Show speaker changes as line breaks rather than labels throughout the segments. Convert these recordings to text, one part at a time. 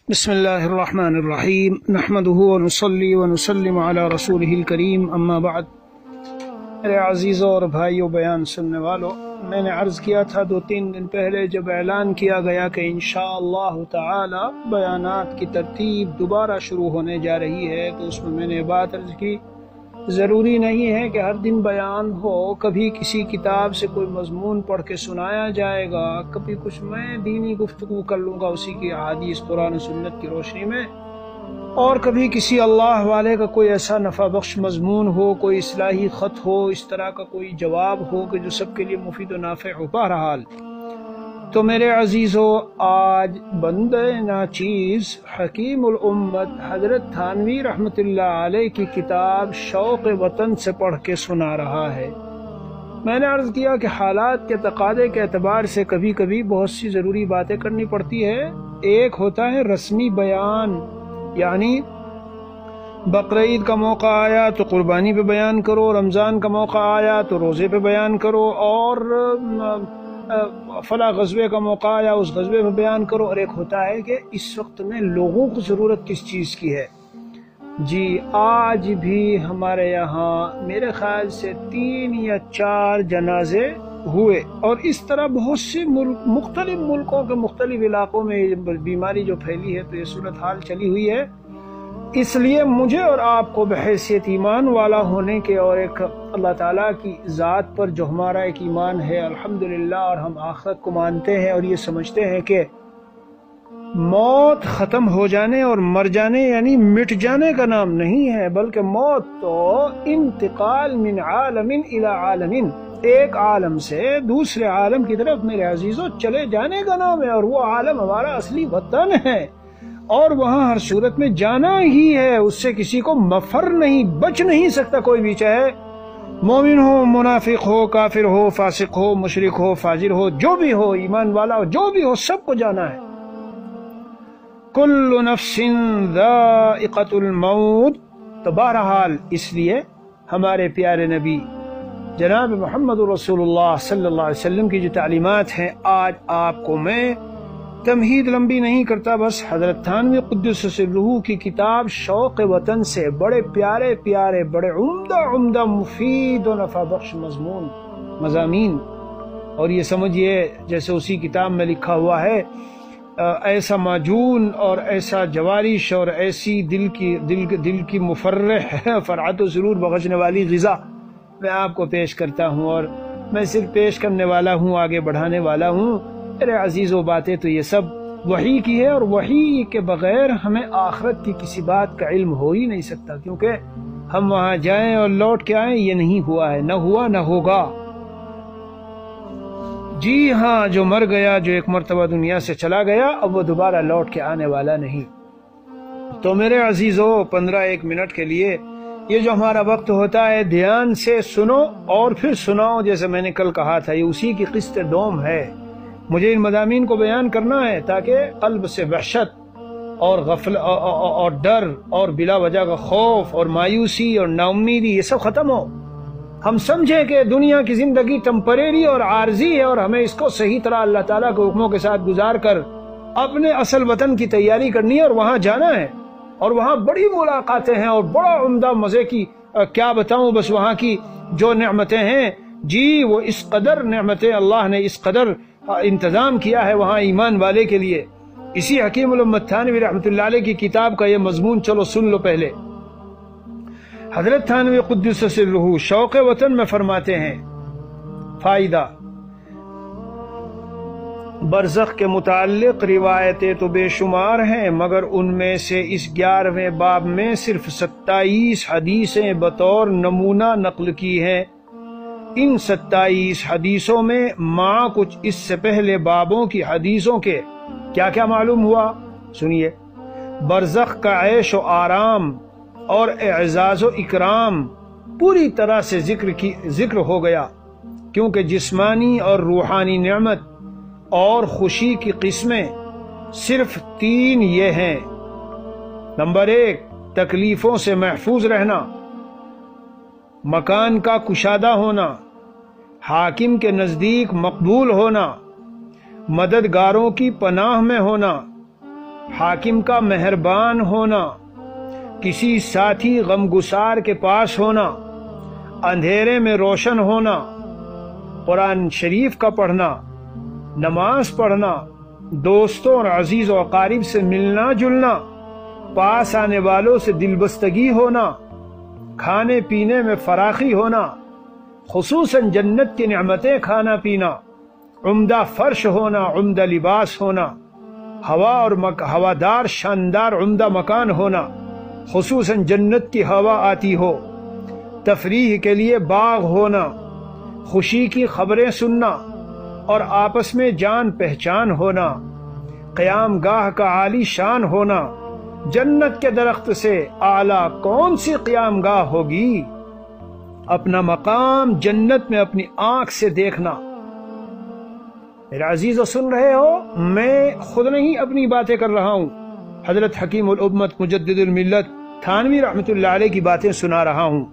بسم اللہ الرحمن الرحیم نحمده ونصلی ونسلم علی رسولہ الکریم اما بعد۔ میرے عزیزوں اور بھائیوں، بیان سننے والوں، میں نے عرض کیا تھا 2-3 دن پہلے جب اعلان کیا گیا کہ انشاءاللہ تعالی بیانات کی ترتیب دوبارہ شروع ہونے جا رہی ہے، تو اس میں نے بات عرض کی ضروری نہیں ہے کہ ہر دن بیان ہو، کبھی کسی کتاب سے کوئی مضمون پڑھ کے سنایا جائے گا، کبھی کچھ میں دینی گفتگو کر لوں گا اسی کی احادیث قرآن و سنت کی روشنی میں، اور کبھی کسی اللہ والے کا کوئی ایسا نفع بخش مضمون ہو، کوئی اصلاحی خط ہو، اس طرح کا کوئی جواب ہو کہ جو سب کے لیے مفید و نافع ہو۔ بہرحال تو میرے عزیزو، آج بندے ناچیز حکیم الامت حضرت تھانوی رحمۃ اللہ علیہ کی کتاب شوق وطن سے پڑھ کے سنا رہا ہے۔ میں نے عرض کیا کہ حالات کے تقاضے کے اعتبار سے کبھی کبھی بہت سی ضروری باتیں کرنی پڑتی ہے۔ ایک ہوتا ہے رسمی بیان، یعنی بقرعید کا موقع آیا تو قربانی پہ بیان کرو، رمضان کا موقع آیا تو روزے پہ بیان کرو، اور فلاں غزوے کا موقع آیا اس غزوے میں بیان کرو۔ اور ایک ہوتا ہے کہ اس وقت میں لوگوں کو ضرورت کس چیز کی ہے۔ جی آج بھی ہمارے یہاں میرے خیال سے 3 یا 4 جنازے ہوئے، اور اس طرح بہت سے مختلف ملکوں کے مختلف علاقوں میں بیماری جو پھیلی ہے، تو یہ صورتحال چلی ہوئی ہے۔ اس لیے مجھے اور آپ کو بحیثیت ایمان والا ہونے کے، اور ایک اللہ تعالیٰ کی ذات پر جو ہمارا ایک ایمان ہے الحمدللہ، اور ہم آخرت کو مانتے ہیں اور یہ سمجھتے ہیں کہ موت ختم ہو جانے اور مر جانے یعنی مٹ جانے کا نام نہیں ہے، بلکہ موت تو انتقال من عالم الى عالم، ایک عالم سے دوسرے عالم کی طرف میرے عزیزوں چلے جانے کا نام ہے، اور وہ عالم ہمارا اصلی وطن ہے، اور وہاں ہر صورت میں جانا ہی ہے، اس سے کسی کو مفر نہیں، بچ نہیں سکتا کوئی بھی، چاہے مومن ہو، منافق ہو، کافر ہو، فاسق ہو، مشرک ہو، فاجر ہو، جو بھی ہو، ایمان والا ہو، جو بھی ہو، سب کو جانا ہے۔ کل نفس ذائقۃ الموت۔ تو بہرحال اس لیے ہمارے پیارے نبی جناب محمد رسول اللہ صلی اللہ علیہ وسلم کی جو تعلیمات ہیں، آج آپ کو میں تمہید لمبی نہیں کرتا، بس حضرت تھانوی قدس سرہ کی کتاب شوق وطن سے بڑے پیارے پیارے، بڑے عمدہ مفید و نفع بخش مضامین، اور یہ سمجھیے جیسے اسی کتاب میں لکھا ہوا ہے، ایسا معجون اور ایسا جوارش اور ایسی دل کی مفرح فرحت و سرور بخشنے والی غذا میں آپ کو پیش کرتا ہوں، اور میں صرف پیش کرنے والا ہوں، آگے بڑھانے والا ہوں۔ میرے عزیزوں، باتیں تو یہ سب وحی کی ہے، اور وحی کے بغیر ہمیں آخرت کی کسی بات کا علم ہو ہی نہیں سکتا، کیونکہ ہم وہاں جائیں اور لوٹ کے آئیں یہ نہیں ہوا ہے، نہ ہوا نہ ہوگا۔ جی ہاں، جو مر گیا، جو ایک مرتبہ دنیا سے چلا گیا، اب وہ دوبارہ لوٹ کے آنے والا نہیں۔ تو میرے عزیزوں، 15 منٹ کے لیے یہ جو ہمارا وقت ہوتا ہے، دھیان سے سنو اور پھر سناؤ، جیسے میں نے کل کہا تھا، یہ اسی کی قسط دوم ہے۔ مجھے ان مضامین کو بیان کرنا ہے تاکہ قلب سے وحشت اور غفلت اور ڈر اور بلا وجہ کا خوف اور مایوسی اور نا امیدی، یہ سب ختم ہو، ہم سمجھیں کہ دنیا کی زندگی ٹمپریری اور عارضی ہے، اور ہمیں اس کو صحیح طرح اللہ تعالیٰ کے حکموں کے ساتھ گزار کر اپنے اصل وطن کی تیاری کرنی ہے، اور وہاں جانا ہے، اور وہاں بڑی ملاقاتیں ہیں، اور بڑا عمدہ مزے کی کیا بتاؤں، بس وہاں کی جو نعمتیں ہیں، جی وہ اس قدر نعمتیں اللہ نے اس قدر انتظام کیا ہے وہاں ایمان والے کے لیے۔ اسی حکیم الامت تھانوی رحمۃ اللہ علیہ کی کتاب کا یہ مضمون چلو سن لو پہلے۔ حضرت تھانوی قدس سرہ شوق وطن میں فرماتے ہیں، فائدہ، برزخ کے متعلق روایتیں تو بے شمار ہیں، مگر ان میں سے اس 11ویں باب میں صرف 27 حدیثیں بطور نمونہ نقل کی ہیں۔ ان 27 حدیثوں میں مع کچھ اس سے پہلے بابوں کی حدیثوں کے کیا کیا معلوم ہوا، سنیے۔ برزخ کا عیش و آرام اور اعزاز و اکرام پوری طرح سے ذکر ہو گیا، کیونکہ جسمانی اور روحانی نعمت اور خوشی کی قسمیں صرف 3 یہ ہیں۔ نمبر 1، تکلیفوں سے محفوظ رہنا، مکان کا کشادہ ہونا، حاکم کے نزدیک مقبول ہونا، مددگاروں کی پناہ میں ہونا، حاکم کا مہربان ہونا، کسی ساتھی غمگسار کے پاس ہونا، اندھیرے میں روشن ہونا، قرآن شریف کا پڑھنا، نماز پڑھنا، دوستوں اور عزیز و اقارب سے ملنا جلنا، پاس آنے والوں سے دل بستگی ہونا، کھانے پینے میں فراخی ہونا، خصوصاً جنت کی نعمتیں کھانا پینا، عمدہ فرش ہونا، عمدہ لباس ہونا، ہوادار شاندار عمدہ مکان ہونا، خصوصاً جنت کی ہوا آتی ہو، تفریح کے لیے باغ ہونا، خوشی کی خبریں سننا اور آپس میں جان پہچان ہونا، قیام گاہ کا عالی شان ہونا۔ جنت کے درخت سے اعلیٰ کون سی قیام گاہ ہوگی؟ اپنا مقام جنت میں اپنی آنکھ سے دیکھنا۔ میرے عزیزو، سن رہے ہو، میں خود نہیں اپنی باتیں کر رہا ہوں، حضرت حکیم الامت مجدد الملت تھانوی رحمت اللہ علیہ کی باتیں سنا رہا ہوں،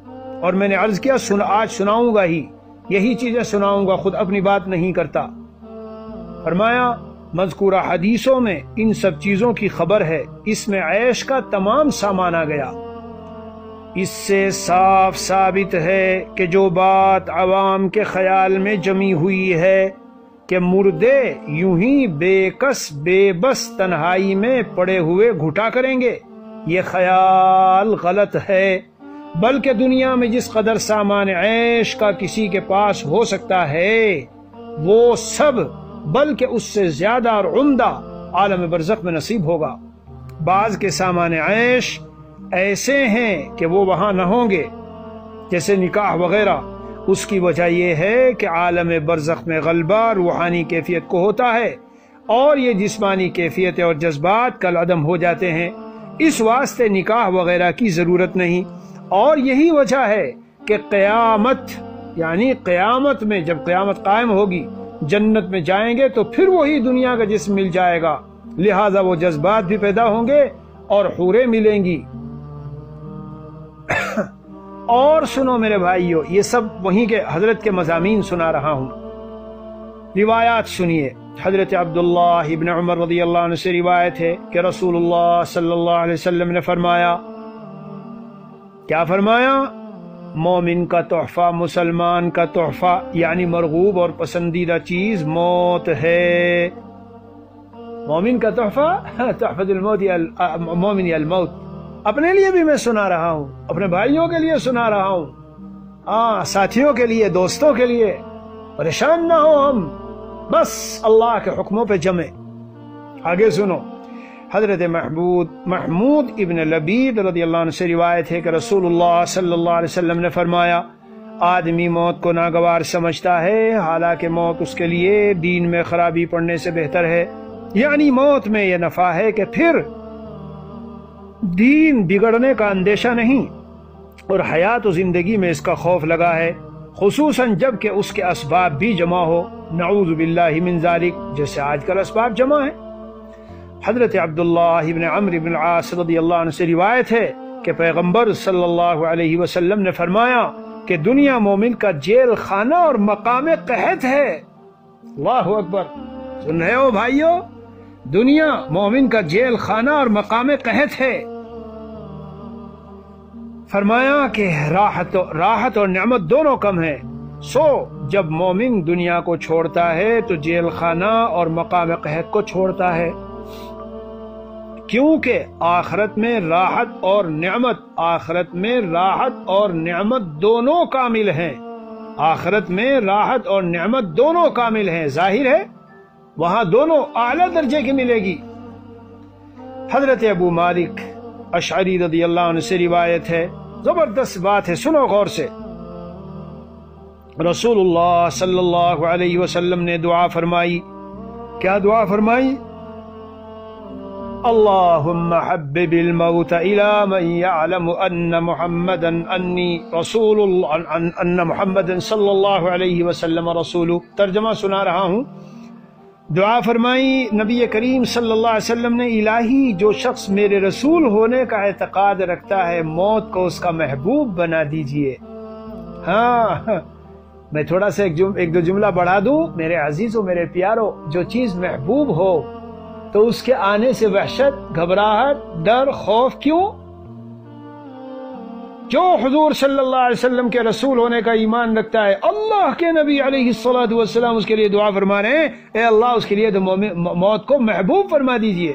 اور میں نے عرض کیا آج سناؤں گا ہی، یہی چیزیں سناؤں گا، خود اپنی بات نہیں کرتا۔ فرمایا مذکورہ حدیثوں میں ان سب چیزوں کی خبر ہے، اس میں عیش کا تمام سامان آ گیا۔ اس سے صاف ثابت ہے کہ جو بات عوام کے خیال میں جمی ہوئی ہے کہ مردے یوں ہی بے کس بے بس تنہائی میں پڑے ہوئے گھٹا کریں گے، یہ خیال غلط ہے، بلکہ دنیا میں جس قدر سامان عیش کا کسی کے پاس ہو سکتا ہے وہ سب بلکہ اس سے زیادہ اور عمدہ عالم برزخ میں نصیب ہوگا۔ بعض کے سامان عیش ایسے ہیں کہ وہ وہاں نہ ہوں گے، جیسے نکاح وغیرہ۔ اس کی وجہ یہ ہے کہ عالم برزخ میں غلبہ روحانی کیفیت کو ہوتا ہے، اور یہ جسمانی کیفیتیں اور جذبات کل عدم ہو جاتے ہیں، اس واسطے نکاح وغیرہ کی ضرورت نہیں۔ اور یہی وجہ ہے کہ قیامت، یعنی قیامت میں جب قیامت قائم ہوگی، جنت میں جائیں گے تو پھر وہی دنیا کا جسم مل جائے گا، لہذا وہ جذبات بھی پیدا ہوں گے اور حوریں ملیں گی۔ اور سنو میرے بھائیو، یہ سب وہیں کے حضرت کے مضامین سنا رہا ہوں، روایات سنیے۔ حضرت عبداللہ ابن عمر رضی اللہ عنہ سے روایت ہے کہ رسول اللہ صلی اللہ علیہ وسلم نے فرمایا، کیا فرمایا؟ مومن کا تحفہ، مسلمان کا تحفہ، یعنی مرغوب اور پسندیدہ چیز موت ہے۔ مومن کا تحفہ، تحفۃ الموت مومن الموت۔ اپنے لیے بھی میں سنا رہا ہوں، اپنے بھائیوں کے لیے سنا رہا ہوں، ساتھیوں کے لیے، دوستوں کے لیے۔ پریشان نہ ہو ہم، بس اللہ کے حکموں پہ جمیں۔ آگے سنو، حضرت محمود ابن لبید رضی اللہ عنہ سے روایت ہے کہ رسول اللہ صلی اللہ علیہ وسلم نے فرمایا، آدمی موت کو ناگوار سمجھتا ہے، حالانکہ موت اس کے لیے دین میں خرابی پڑنے سے بہتر ہے۔ یعنی موت میں یہ نفع ہے کہ پھر دین بگڑنے کا اندیشہ نہیں، اور حیات و زندگی میں اس کا خوف لگا ہے، خصوصاً جب کہ اس کے اسباب بھی جمع ہو، نعوذ باللہ من ذالک، جیسے آج کل اسباب جمع ہیں۔ حضرت عبداللہ ابن عمرو بن العاص رضی اللہ عنہ سے روایت ہے کہ پیغمبر صلی اللہ علیہ وسلم نے فرمایا کہ دنیا مومن کا جیل خانہ اور مقام قحط ہے۔ اللہ اکبر، سن رہے ہو بھائیو؟ دنیا مومن کا جیل خانہ اور مقام قحط ہے۔ فرمایا کہ راحت اور نعمت دونوں کم ہیں، سو جب مومن دنیا کو چھوڑتا ہے تو جیل خانہ اور مقام قحط کو چھوڑتا ہے، کیونکہ آخرت میں راحت اور نعمت دونوں کامل ہیں۔ آخرت میں راحت اور نعمت دونوں کامل ہیں، ظاہر ہے وہاں دونوں اعلیٰ درجے کی ملے گی۔ حضرت ابو مالک اشعری رضی اللہ عنہ سے روایت ہے، زبردست بات ہے، سنو غور سے۔ رسول اللہ صلی اللہ علیہ وسلم نے دعا فرمائی، کیا دعا فرمائی؟ اللہم حبب الموت الى من يعلم ان محمدا صلی اللہ علیہ وسلم رسول۔ ترجمہ سنا رہا ہوں۔ دعا فرمائی نبی کریم صلی اللہ علیہ وسلم نے، الہی جو شخص میرے رسول ہونے کا اعتقاد رکھتا ہے، موت کو اس کا محبوب بنا دیجئے۔ ہاں، میں تھوڑا سا ایک دو جملہ بڑھا دوں، میرے عزیزو، میرے پیارو، جو چیز محبوب ہو تو اس کے آنے سے وحشت، گھبراہٹ، ڈر، خوف کیوں؟ جو حضور صلی اللہ علیہ وسلم کے رسول ہونے کا ایمان رکھتا ہے، اللہ کے نبی علیہ الصلوۃ والسلام اس کے لیے دعا فرما رہے ہیں، اے اللہ اس کے لیے تو موت کو محبوب فرما دیجئے۔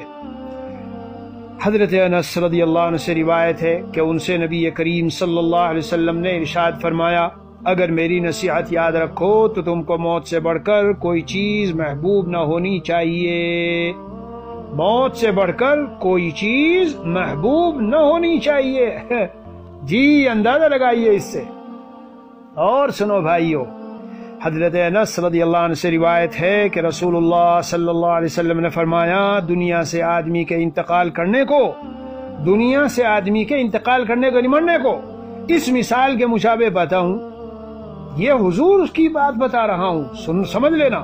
حضرت انس رضی اللہ عنہ سے روایت ہے کہ ان سے نبی کریم صلی اللہ علیہ وسلم نے ارشاد فرمایا، اگر میری نصیحت یاد رکھو تو تم کو موت سے بڑھ کر کوئی چیز محبوب نہ ہونی چاہیے، موت سے بڑھ کر کوئی چیز محبوب نہ ہونی چاہیے۔ جی اندازہ لگائیے اس سے۔ اور سنو بھائیو، حضرت انس رضی اللہ عنہ سے روایت ہے کہ رسول اللہ صلی اللہ علیہ وسلم نے فرمایا، دنیا سے آدمی کے انتقال کرنے کو نمٹنے کو اس مثال کے مشابہ پاتا ہوں۔ یہ حضور اس کی بات بتا رہا ہوں، سمجھ لینا۔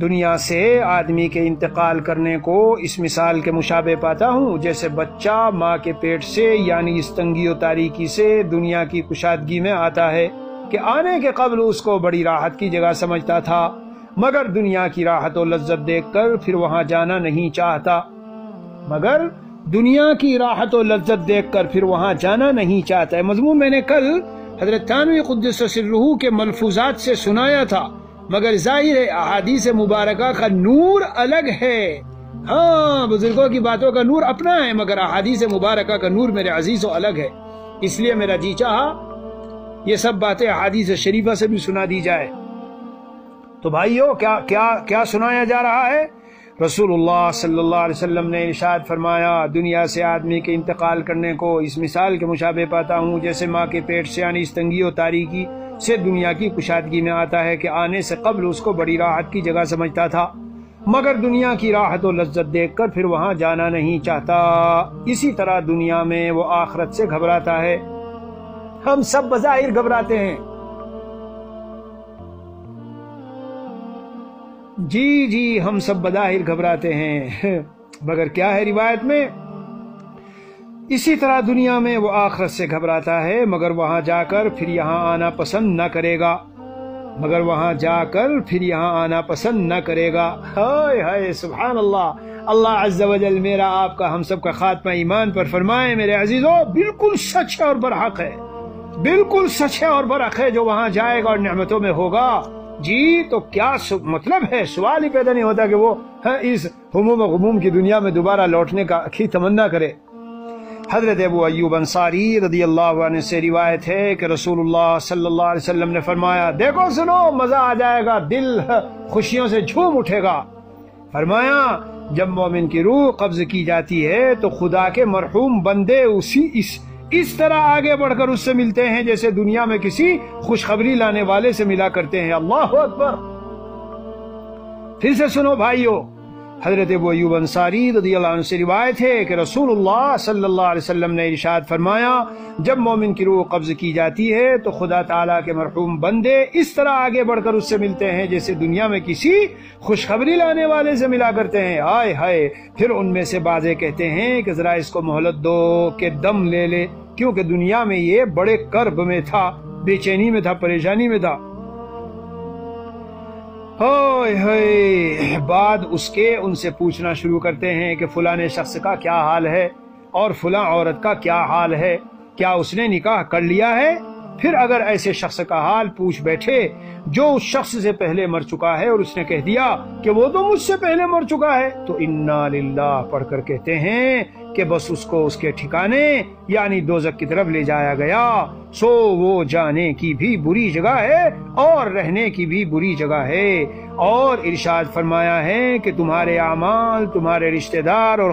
دنیا سے آدمی کے انتقال کرنے کو اس مثال کے مشابہ پاتا ہوں، جیسے بچہ ماں کے پیٹ سے یعنی اس تنگی و تاریکی سے دنیا کی کشادگی میں آتا ہے کہ آنے کے قبل اس کو بڑی راحت کی جگہ سمجھتا تھا، مگر دنیا کی راحت و لذت دیکھ کر پھر وہاں جانا نہیں چاہتا ہے۔ مضمون میں نے کل حضرت تھانوی قدس سرہ کے ملفوظات سے سنایا تھا، مگر ظاہر ہے احادیث مبارکہ کا نور الگ ہے۔ ہاں، بزرگوں کی باتوں کا نور اپنا ہے، مگر احادیث مبارکہ کا نور میرے عزیزوں الگ ہے۔ اس لیے میرا جی چاہا یہ سب باتیں احادیث شریفہ سے بھی سنا دی جائے۔ تو بھائیو، کیا سنایا جا رہا ہے؟ رسول اللہ صلی اللہ علیہ وسلم نے ارشاد فرمایا، دنیا سے آدمی کے انتقال کرنے کو اس مثال کے مشابہ پاتا ہوں، جیسے ماں کے پیٹ سے یعنی اس تنگی و تاریکی سے دنیا کی کشادگی میں آتا ہے کہ آنے سے قبل اس کو بڑی راحت کی جگہ سمجھتا تھا، مگر دنیا کی راحت و لذت دیکھ کر پھر وہاں جانا نہیں چاہتا۔ اسی طرح دنیا میں وہ آخرت سے گھبراتا ہے۔ ہم سب بظاہر گھبراتے ہیں، جی ہم سب بظاہر گھبراتے ہیں، مگر کیا ہے روایت میں؟ اسی طرح دنیا میں وہ آخرت سے گھبراتا ہے، مگر وہاں جا کر پھر یہاں آنا پسند نہ کرے گا۔ ہائے سبحان اللہ، اللہ عز و جل میرا آپ کا ہم سب کا خاتمہ ایمان پر فرمائے۔ میرے عزیزوں، بالکل سچ ہے اور برحق ہے، بالکل سچ ہے اور برحق ہے جو وہاں جائے گا اور نعمتوں میں ہوگا۔ جی تو کیا مطلب ہے؟ سوال ہی پیدا نہیں ہوتا کہ وہ اس ہموم و غموم کی دنیا میں دوبارہ لوٹنے کی تمنا کرے۔ حضرت ابو ایوب انصاری رضی اللہ عنہ سے روایت ہے کہ رسول اللہ صلی اللہ علیہ وسلم نے فرمایا، دیکھو سنو، مزہ آ جائے گا، دل خوشیوں سے جھوم اٹھے گا۔ فرمایا، جب مومن کی روح قبض کی جاتی ہے تو خدا کے مرحوم بندے اس طرح آگے بڑھ کر اس سے ملتے ہیں جیسے دنیا میں کسی خوشخبری لانے والے سے ملا کرتے ہیں۔ اللہ اکبر۔ پھر سے سنو بھائیو، حضرت ابو ایوب انصاری رضی اللہ عنہ سے روایت ہے کہ رسول اللہ صلی اللہ علیہ وسلم نے ارشاد فرمایا، جب مومن کی روح قبض کی جاتی ہے تو خدا تعالیٰ کے مرحوم بندے اس طرح آگے بڑھ کر اس سے ملتے ہیں جیسے دنیا میں کسی خوشخبری لانے والے سے ملا کرتے ہیں۔ ہائے ہائے، پھر ان میں سے بعضے کہتے ہیں کہ ذرا اس کو مہلت دو کہ دم لے لے، کیونکہ دنیا میں یہ بڑے کرب میں تھا، بے چینی میں تھا، پریشانی میں تھا۔ بعد اس کے ان سے پوچھنا شروع کرتے ہیں کہ فلاں شخص کا کیا حال ہے اور فلاں عورت کا کیا حال ہے، کیا اس نے نکاح کر لیا ہے؟ پھر اگر ایسے شخص کا حال پوچھ بیٹھے جو اس شخص سے پہلے مر چکا ہے اور اس نے کہہ دیا کہ وہ تو مجھ سے پہلے مر چکا ہے، تو انا للہ پڑھ کر کہتے ہیں کہ بس اس کو اس کے ٹھکانے یعنی دوزخ کی طرف لے جایا گیا، سو وہ جانے کی بھی بری جگہ ہے اور رہنے کی بھی بری جگہ ہے۔ اور ارشاد فرمایا ہے کہ تمہارے اعمال تمہارے رشتہ دار اور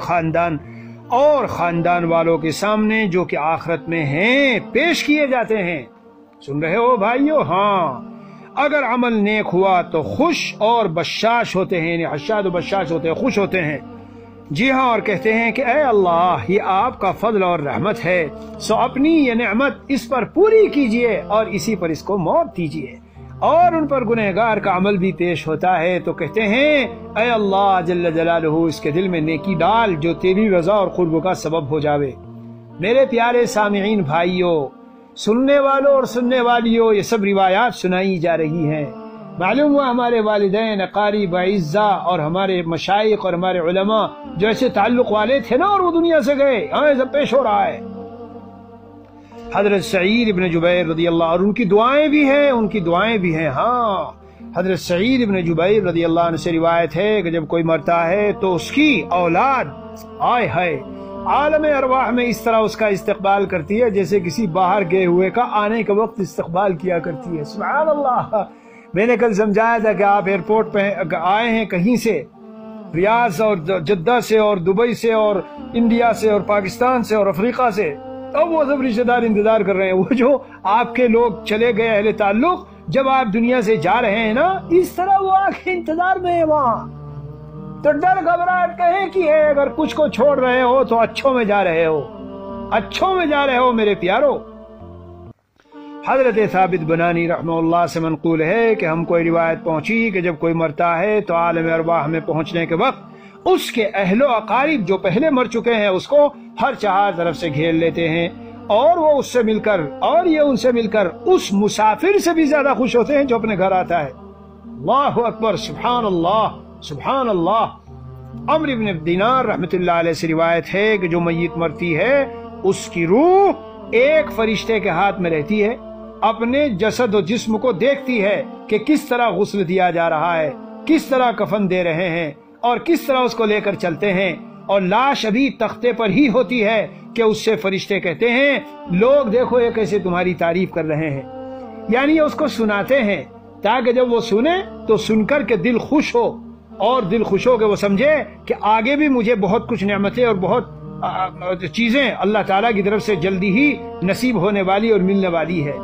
خاندان والوں کے سامنے جو کہ آخرت میں ہیں پیش کیے جاتے ہیں۔ سن رہے ہو بھائیو؟ ہاں، اگر عمل نیک ہوا تو خوش اور بشاش ہوتے ہیں، یعنی حشاد و بشاش ہوتے ہیں، خوش ہوتے ہیں۔ جی ہاں، اور کہتے ہیں کہ اے اللہ، یہ آپ کا فضل اور رحمت ہے، سو اپنی یہ نعمت اس پر پوری کیجئے اور اسی پر اس کو موت دیجئے۔ اور ان پر گنہگار کا عمل بھی پیش ہوتا ہے تو کہتے ہیں اے اللہ جل جلالہ، اس کے دل میں نیکی ڈال جو تیری رضا اور قرب کا سبب ہو جاوے۔ میرے پیارے سامعین بھائیو، سننے والوں اور سننے والیوں، یہ سب روایات سنائی جا رہی ہیں، معلوم ہوا ہمارے والدین اقارب اعزاء اور ہمارے مشائخ اور ہمارے علماء جو ایسے تعلق والے تھے نا اور وہ دنیا سے گئے، ہاں سب پیش ہو رہا ہے۔ حضرت سعید ابن جبیر رضی اللہ، اور ان کی دعائیں بھی ہیں، ہاں حضرت سعید ابن جبیر رضی اللہ عنہ سے روایت ہے کہ جب کوئی مرتا ہے تو اس کی اولاد آئے ہائے عالم ارواح میں اس طرح اس کا استقبال کرتی ہے جیسے کسی باہر گئے ہوئے کا آنے کے وقت استقبال کیا کرتی ہے۔ سبحان اللہ۔ میں نے کل سمجھایا تھا کہ آپ ایئرپورٹ پہ آئے ہیں کہیں سے، ریاض اور جدہ سے اور دبئی سے اور انڈیا سے اور پاکستان سے اور افریقہ سے، اب وہ سب رشتہ دار انتظار کر رہے ہیں۔ وہ جو آپ کے لوگ چلے گئے اہل تعلق، جب آپ دنیا سے جا رہے ہیں نا اس طرح وہ آنکھیں انتظار میں ہیں وہاں، تو ڈر گھبراہٹ کہیں کی ہے؟ اگر کچھ کو چھوڑ رہے ہو تو اچھوں میں جا رہے ہو، اچھوں میں جا رہے ہو میرے پیارو۔ حضرت ثابت بنانی رحمہ اللہ سے منقول ہے کہ ہم کو روایت پہنچی کہ جب کوئی مرتا ہے تو عالم ارواح میں پہنچنے کے وقت اس کے اہل و اقارب جو پہلے مر چکے ہیں اس کو ہر چہار طرف سے گھیر لیتے ہیں، اور وہ اس سے مل کر اور یہ ان سے مل کر اس مسافر سے بھی زیادہ خوش ہوتے ہیں جو اپنے گھر آتا ہے۔ اللہ اکبر، سبحان اللہ سبحان اللہ۔ عمرو بن دینار رحمۃ اللہ علیہ سے روایت ہے کہ جو میت مرتی ہے اس کی روح ایک فرشتے کے ہاتھ میں رہتی ہے، اپنے جسد و جسم کو دیکھتی ہے کہ کس طرح غسل دیا جا رہا ہے، کس طرح کفن دے رہے ہیں اور کس طرح اس کو لے کر چلتے ہیں، اور لاش ابھی تختے پر ہی ہوتی ہے کہ اس سے فرشتے کہتے ہیں لوگ دیکھو یہ کیسے تمہاری تعریف کر رہے ہیں، یعنی یہ اس کو سناتے ہیں تاکہ جب وہ سنے تو سن کر کے دل خوش ہو، اور دل خوش ہو کہ وہ سمجھے کہ آگے بھی مجھے بہت کچھ نعمتیں اور بہت چیزیں اللہ تعالیٰ کی طرف سے جلدی ہی نصیب ہونے والی اور ملنے والی ہے۔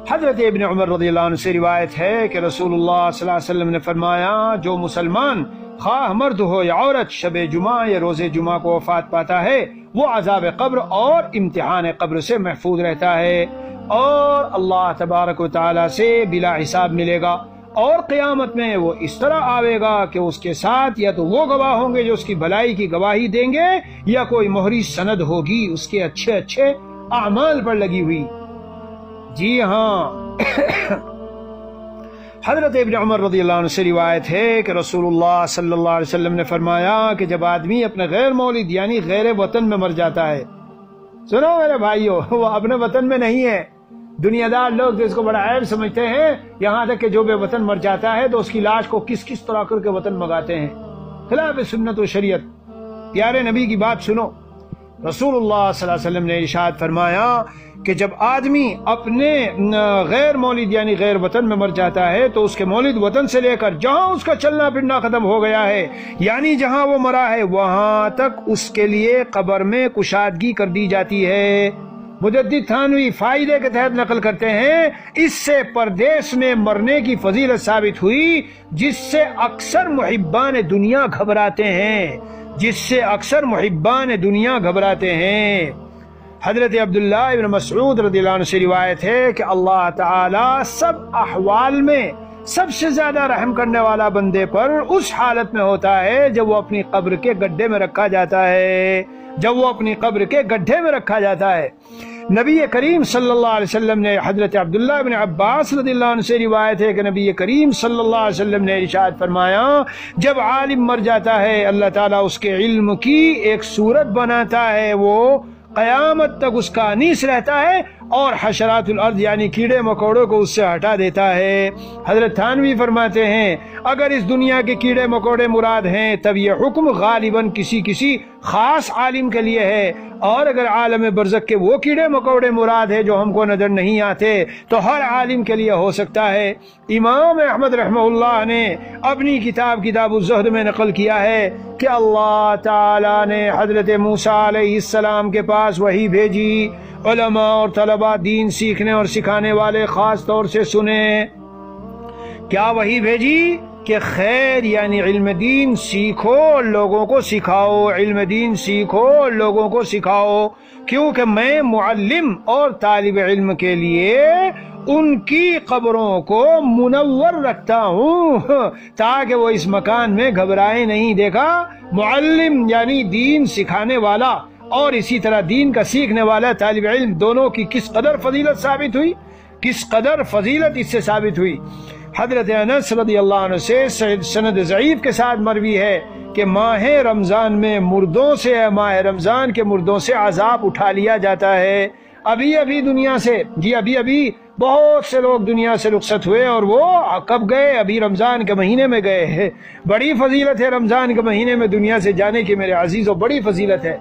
حضرت ابن عمر رضی اللہ عنہ سے روایت ہے کہ رسول اللہ صلی اللہ علیہ وسلم نے فرمایا جو مسلمان خواہ مرد ہو یا عورت شب جمعہ یا روز جمعہ کو وفات پاتا ہے وہ عذاب قبر اور امتحان قبر سے محفوظ رہتا ہے اور اللہ تبارک و تعالی سے بلا حساب ملے گا، اور قیامت میں وہ اس طرح آئے گا کہ اس کے ساتھ یا تو وہ گواہ ہوں گے جو اس کی بھلائی کی گواہی دیں گے، یا کوئی مہری سند ہوگی اس کے اچھے اچھے اعمال پر لگی ہوئی۔ جی ہاں، حضرت ابن عمر رضی اللہ عنہ سے روایت ہے کہ رسول اللہ صلی اللہ علیہ وسلم نے فرمایا کہ جب آدمی اپنے غیر مولد یعنی غیر وطن میں مر جاتا ہے، سنو میرے بھائیو، وہ اپنے وطن میں نہیں ہے، دنیا دار لوگ تو اس کو بڑا عیب سمجھتے ہیں، یہاں تک کہ جو بے وطن مر جاتا ہے تو اس کی لاش کو کس کس طرح کر کے وطن منگاتے ہیں، خلاف سنت و شریعت۔ پیارے نبی کی بات سنو، رسول اللہ صلی اللہ علیہ وسلم نے ارشاد فرمایا کہ جب آدمی اپنے غیر مولد یعنی غیر وطن میں مر جاتا ہے تو اس کے مولد وطن سے لے کر جہاں اس کا چلنا پھرنا ختم ہو گیا ہے، یعنی جہاں وہ مرا ہے وہاں تک اس کے لیے قبر میں کشادگی کر دی جاتی ہے۔ مجدد تھانوی فائدے کے تحت نقل کرتے ہیں اس سے پردیس میں مرنے کی فضیلت ثابت ہوئی جس سے اکثر محبان دنیا گھبراتے ہیں، جس سے اکثر محبان دنیا گھبراتے ہیں۔ حضرت عبداللہ ابن مسعود رضی اللہ عنہ سے روایت ہے کہ اللہ تعالی سب احوال میں سب سے زیادہ رحم کرنے والا بندے پر اس حالت میں ہوتا ہے جب وہ اپنی قبر کے گڈھے میں رکھا جاتا ہے، جب وہ اپنی قبر کے گڈھے میں رکھا جاتا ہے۔ نبی کریم صلی اللہ علیہ وسلم نے، حضرت عبداللہ ابن عباس رضی اللہ عنہ سے روایت ہے کہ نبی کریم صلی اللہ علیہ وسلم نے ارشاد فرمایا جب عالم مر جاتا ہے اللہ تعالیٰ اس کے علم کی ایک صورت بناتا ہے، وہ قیامت تک اس کا انیس رہتا ہے اور حشرات الارض یعنی کیڑے مکوڑوں کو اس سے ہٹا دیتا ہے۔ حضرت تھانوی فرماتے ہیں اگر اس دنیا کے کیڑے مکوڑے مراد ہیں تب یہ حکم غالباً کسی خاص عالم کے لیے ہے، اور اگر عالم برزخ کے وہ کیڑے مکوڑے مراد ہے جو ہم کو نظر نہیں آتے تو ہر عالم کے لیے ہو سکتا ہے۔ امام احمد رحمہ اللہ نے اپنی کتاب الزہد میں نقل کیا ہے کہ اللہ تعالی نے حضرت موسیٰ علیہ السلام کے پاس وحی بھیجی، علماء اور طلباء دین سیکھنے اور سکھانے والے خاص طور سے سنیں، کیا وحی بھیجی کہ خیر یعنی علم دین سیکھو اور لوگوں کو سکھاؤ، علم دین سیکھو اور لوگوں کو سکھاؤ، کیونکہ میں معلم اور طالب علم کے لیے ان کی قبروں کو منور رکھتا ہوں تاکہ وہ اس مکان میں گھبرائے نہیں۔ دیکھا، معلم یعنی دین سکھانے والا اور اسی طرح دین کا سیکھنے والا طالب علم، دونوں کی کس قدر فضیلت ثابت ہوئی، کس قدر فضیلت اس سے ثابت ہوئی۔ حضرت انس رضی اللہ عنہ سے سند ضعیف کے ساتھ مروی ہے کہ ماہ رمضان میں ماہ رمضان کے مردوں سے عذاب اٹھا لیا جاتا ہے۔ ابھی دنیا سے، ابھی بہت سے لوگ دنیا سے رخصت ہوئے، اور وہ کب گئے؟ ابھی رمضان کے مہینے میں گئے ہیں۔ بڑی فضیلت ہے رمضان کے مہینے میں دنیا سے جانے کی میرے عزیزوں، بڑی فضیلت ہے۔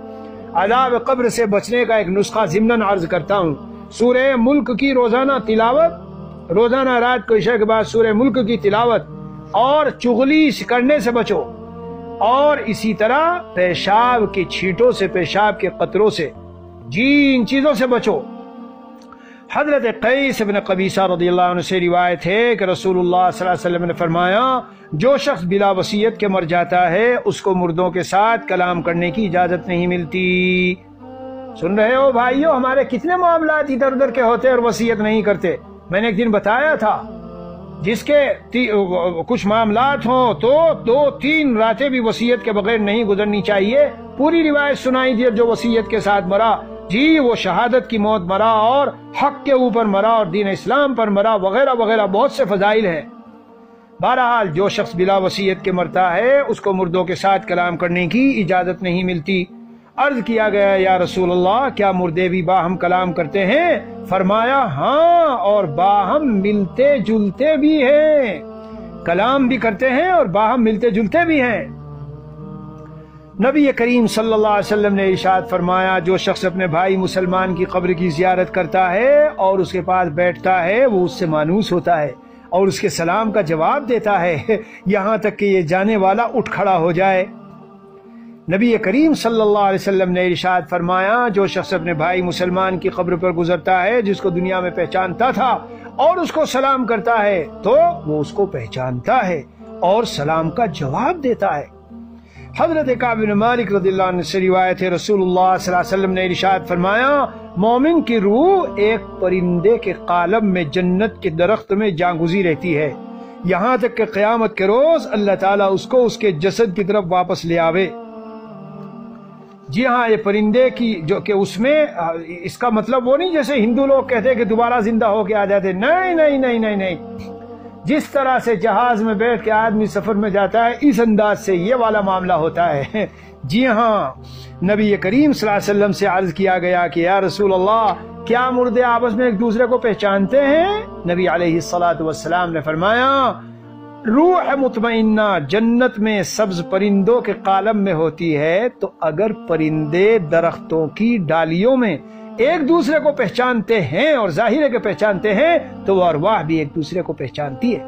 عذاب قبر سے بچنے کا ایک نسخہ ضمناً عرض کرتا ہوں۔ سورہ ملک کی روزانہ تلاوت، روزانہ رات کو عشاء کے بعد سورہ ملک کی تلاوت، اور چغلی کرنے سے بچو، اور اسی طرح پیشاب کی چھینٹوں سے، پیشاب کے قطروں سے، ان چیزوں سے بچو۔ حضرت قیس بن قبیصہ رضی اللہ عنہ سے روایت ہے کہ رسول اللہ صلی اللہ علیہ وسلم نے فرمایا، جو شخص بلا وصیت کے مر جاتا ہے اس کو مردوں کے ساتھ کلام کرنے کی اجازت نہیں ملتی۔ سن رہے ہو بھائیو، ہمارے کتنے معاملات ادھر ادھر کے ہوتے اور وصیت نہیں کرتے۔ میں نے ایک دن بتایا تھا، جس کے کچھ معاملات ہوں تو 2-3 راتیں بھی وصیت کے بغیر نہیں گزرنی چاہیے۔ پوری روایت سنائی دی، جو وصیت کے ساتھ مرا وہ شہادت کی موت مرا، اور حق کے اوپر مرا، اور دین اسلام پر مرا، وغیرہ وغیرہ، بہت سے فضائل ہیں۔ بہرحال جو شخص بلا وصیت کے مرتا ہے اس کو مردوں کے ساتھ کلام کرنے کی اجازت نہیں ملتی۔ عرض کیا گیا، یا رسول اللہ، کیا مردے بھی باہم کلام کرتے ہیں؟ فرمایا، ہاں، اور باہم ملتے جلتے بھی ہیں، کلام بھی کرتے ہیں اور باہم ملتے جلتے بھی ہیں۔ نبی کریم صلی اللہ علیہ وسلم نے ارشاد فرمایا، جو شخص اپنے بھائی مسلمان کی قبر کی زیارت کرتا ہے اور اس کے پاس بیٹھتا ہے، وہ اس سے مانوس ہوتا ہے اور اس کے سلام کا جواب دیتا ہے، یہاں تک کہ یہ جانے والا اٹھ کھڑا ہو جائے۔ نبی کریم صلی اللہ علیہ وسلم نے ارشاد فرمایا، جو شخص اپنے بھائی مسلمان کی قبر پر گزرتا ہے جس کو دنیا میں پہچانتا تھا اور اس کو سلام کرتا ہے، تو وہ اس کو پہچانتا ہے اور سلام کا جواب دیتا ہے۔ حضرت کعب بن مالک رضی اللہ عنہ سے روایت ہے، رسول اللہ صلی اللہ علیہ وسلم نے ارشاد فرمایا، مومن کی روح ایک پرندے کے قالب میں جنت کے درخت میں جاگزی رہتی ہے، یہاں تک کہ قیامت کے روز اللہ تعالیٰ اس کو اس کے جسد کی طرف واپس لے آوے۔ جی ہاں، یہ پرندے کی جو کہ اس میں، اس کا مطلب وہ نہیں جیسے ہندو لوگ کہتے ہیں کہ دوبارہ زندہ ہو کے آ جاتے، نہیں نہیں نہیں نہیں نہیں، جس طرح سے جہاز میں بیٹھ کے آدمی سفر میں جاتا ہے، اس انداز سے یہ والا معاملہ ہوتا ہے۔ جی ہاں، نبی کریم صلی اللہ علیہ وسلم سے عرض کیا گیا کہ یا رسول اللہ، کیا مردے آپس میں ایک دوسرے کو پہچانتے ہیں؟ نبی علیہ الصلوۃ والسلام نے فرمایا، روح مطمئنہ جنت میں سبز پرندوں کے قالب میں ہوتی ہے، تو اگر پرندے درختوں کی ڈالیوں میں ایک دوسرے کو پہچانتے ہیں اور ظاہر ہے کہ پہچانتے ہیں، تو وہ ارواح بھی ایک دوسرے کو پہچانتی ہے۔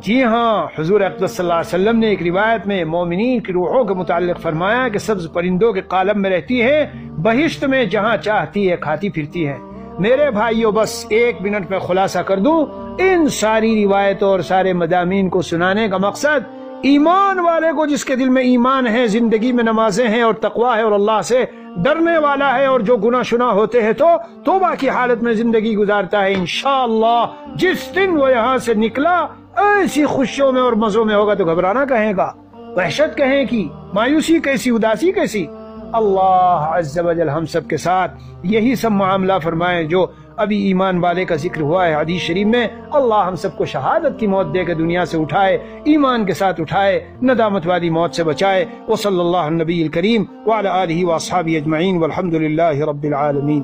جی ہاں، حضور اقدس صلی اللہ علیہ وسلم نے ایک روایت میں مومنین کی روحوں کے متعلق فرمایا کہ سبز پرندوں کے قالب میں رہتی ہے، بہشت میں جہاں چاہتی ہے کھاتی پھرتی ہے۔ میرے بھائیوں، بس 1 منٹ میں خلاصہ کر دوں، ان ساری روایتوں اور سارے مضامین کو سنانے کا مقصد، ایمان والے کو جس کے دل میں ایمان ہے، زندگی میں نمازیں ہیں اور تقویٰ ہے اور اللہ سے ڈرنے والا ہے، اور جو گناہ شنا ہوتے ہیں تو توبہ کی حالت میں زندگی گزارتا ہے، انشاءاللہ جس دن وہ یہاں سے نکلا ایسی خوشیوں میں اور مزوں میں ہوگا تو گھبرانا کہیں گا، وحشت کہیں کی، مایوسی کیسی، اداسی کیسی۔ اللہ عز و جل ہم سب کے ساتھ یہی سب معاملہ فرمائے جو ابھی ایمان والے کا ذکر ہوا ہے حدیث شریف میں۔ اللہ ہم سب کو شہادت کی موت دے کے دنیا سے اٹھائے، ایمان کے ساتھ اٹھائے، ندامت والی موت سے بچائے۔ وصلی اللہ علی النبی الکریم وعلی آلہ واصحابہ اجمعین والحمد للہ رب العالمین۔